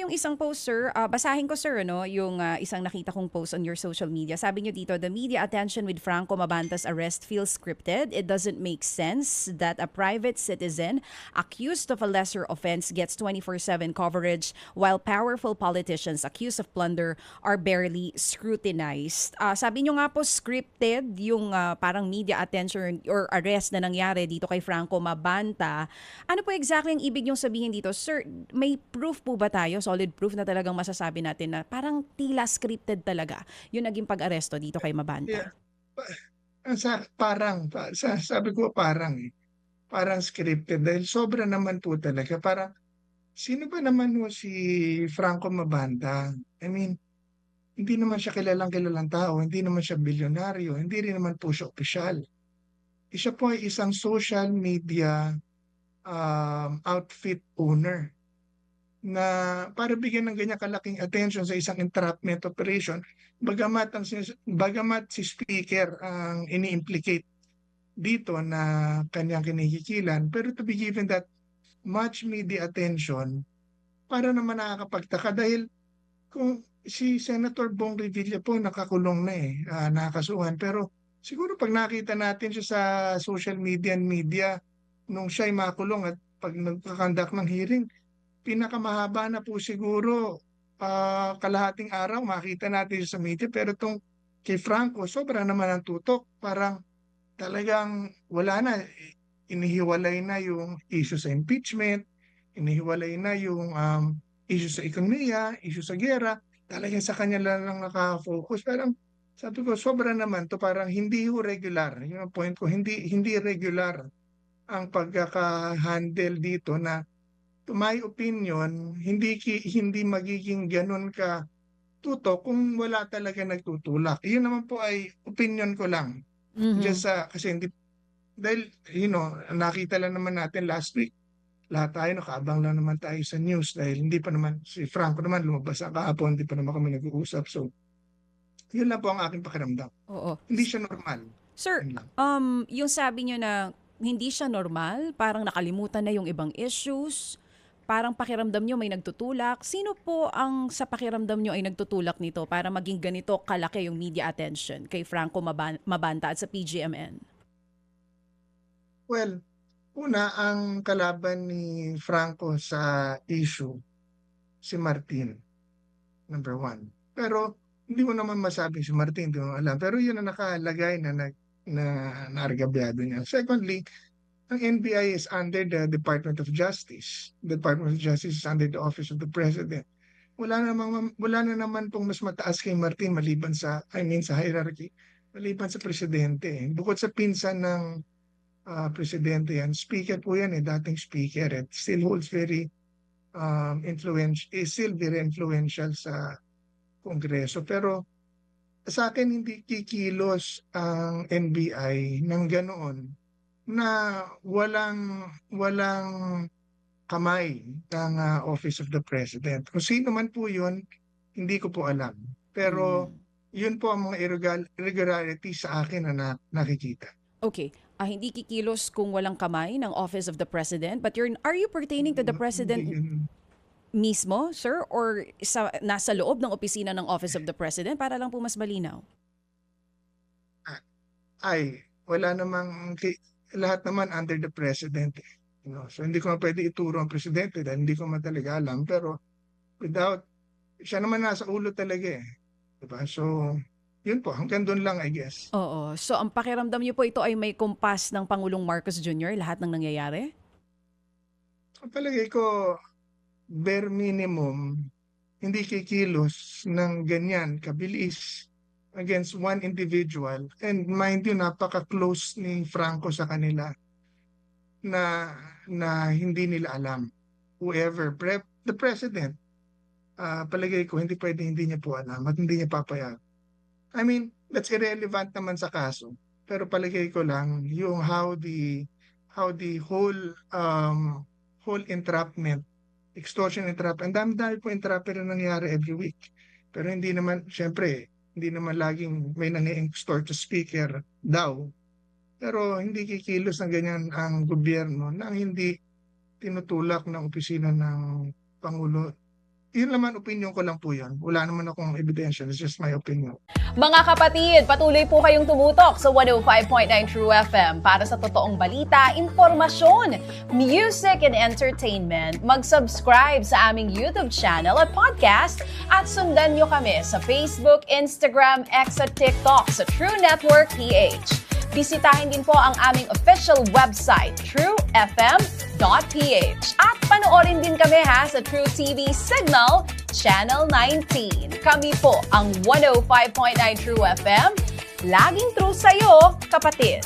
yung isang post, sir. Basahin ko, sir, ano, yung isang nakita kong post on your social media. Sabi niyo dito, the media attention with Franco Mabanta's arrest feels scripted. It doesn't make sense that a private citizen accused of a lesser offense gets 24/7 coverage while powerful politicians accused of plunder are barely scrutinized. Sabi niyo nga po, scripted yung parang media attention or arrest na nangyari dito kay Franco Mabanta. Ano po exactly ang ibig niyong sabihin dito? Sir, may proof po ba tayo, solid proof na talagang masasabi natin na parang tila scripted talaga yung naging pag-aresto dito kay Yeah, Mabanta? pa sabi ko parang, eh, parang scripted dahil sobra naman po talaga. Parang sino ba naman ho si Franco Mabanta? I mean, hindi naman siya kilalang-kilalang tao, hindi naman siya bilyonaryo, hindi rin naman po siya opisyal. Siya po ay isang social media, outfit owner na para bigyan ng ganyan kalaking attention sa isang entrapment operation, bagamat si speaker ang ini-implicate dito na kanyang kinikikilan, pero to be given that much media attention, para naman nakakapagtaka dahil kung si Senator Bong Revilla po nakakulong na, nakakasuhan, pero siguro 'pag nakita natin siya sa social media and media nung siya'y makulong at 'pag nagka-conduct ng hearing, pinakamahaba na po siguro, kalahating araw makita natin siya sa media. Pero 'tong kay Franco sobra naman ang tutok, parang talagang wala na, inihiwalay na yung issue sa impeachment, inihiwalay na yung, issue sa ekonomiya, issue sa giyera, talagang sa kanya lang naka-focus. Parang sabi ko sobra naman 'to, parang hindi ho regular, yun ang point ko, hindi regular ang pagkaka-handle dito na to my opinion, hindi magiging gano'n ka-tutok kung wala talagang nagtutulak. Iyon naman po ay opinion ko lang, Mhm. just sa kasi hindi dahil nakita lang naman natin last week, lahat tayo nakaabang lang naman tayo sa news dahil hindi pa naman si Franco naman lumabas na kahapon, hindi pa naman kami nag-uusap. So, yun lang po ang aking pakiramdam. Oo. Hindi siya normal, Sir, yun lang. yung sabi niyo na hindi siya normal, parang nakalimutan na yung ibang issues, parang pakiramdam niyo may nagtutulak. Sino po ang sa pakiramdam niyo ay nagtutulak nito para maging ganito kalaki yung media attention kay Franco Mabanta at sa PGMN? Well, una ang kalaban ni Franco sa issue, si Martin. Number one. Pero hindi mo naman masabi si Martin, hindi mo alam. Pero yun ang nakalagay na naargabyado niya. Secondly, ang NBI is under the Department of Justice. The Department of Justice is under the Office of the President. Wala na naman pong mas mataas kay Martin maliban sa, I mean, sa hierarchy, maliban sa presidente. Bukod sa pinsan ng presidente yan, speaker po yan, dating speaker, at still holds very is still very influential sa Kongreso. Pero sa akin hindi kikilos ang NBI ng ganoon na walang kamay ng Office of the President. Kung sino man po 'yun, hindi ko po alam. Pero Mm. 'yun po ang mga irregularity sa akin na nakikita. Okay. Hindi kikilos kung walang kamay ng Office of the President, but are you pertaining to the Hindi President yun, mismo, sir, or nasa loob ng opisina ng Office of the President para lang po mas malinaw? ah, wala namang lahat naman under the President, eh. So hindi ko pwede ituro ang presidente dahil hindi ko man talaga alam. Pero without siya naman nasa ulo talaga, eh, 'di ba? So, yun po, hanggang dun lang, I guess. Oo. So ang pakiramdam niyo po ito ay may kumpas ng Pangulong Marcos Jr., lahat ng nangyayari? Ang palagay ko, bare minimum, hindi kikilos ng ganyan kabilis against one individual. And mind you, napaka-close ni Franco sa kanila na hindi nila alam. The president, palagay ko hindi pwede hindi niya po alam at hindi niya papayag. I mean, that's irrelevant naman sa kaso. Pero palagay ko lang yung how the whole entrapment, extortion entrapment. Ang dami-dami po entrapment na nangyayari every week. Pero hindi naman, syempre, hindi naman laging may nang-extort sa speaker daw. Pero hindi kikilos ng ganyan ang gobyerno nang hindi tinutulak ng opisina ng Pangulo. yun naman, opinion ko lang po yun. Wala naman akong ebidensya. It's just my opinion. Mga kapatid, patuloy po kayong tumutok sa 105.9 True FM para sa totoong balita, impormasyon, music, and entertainment. Mag-subscribe sa aming YouTube channel at podcast at sundan nyo kami sa Facebook, Instagram, X at TikTok sa True Network PH. Bisitahin din po ang aming official website, truefm.ph. At panoorin din kami sa True TV Signal, Channel 19. Kami po ang 105.9 True FM. Laging true sa'yo, kapatid.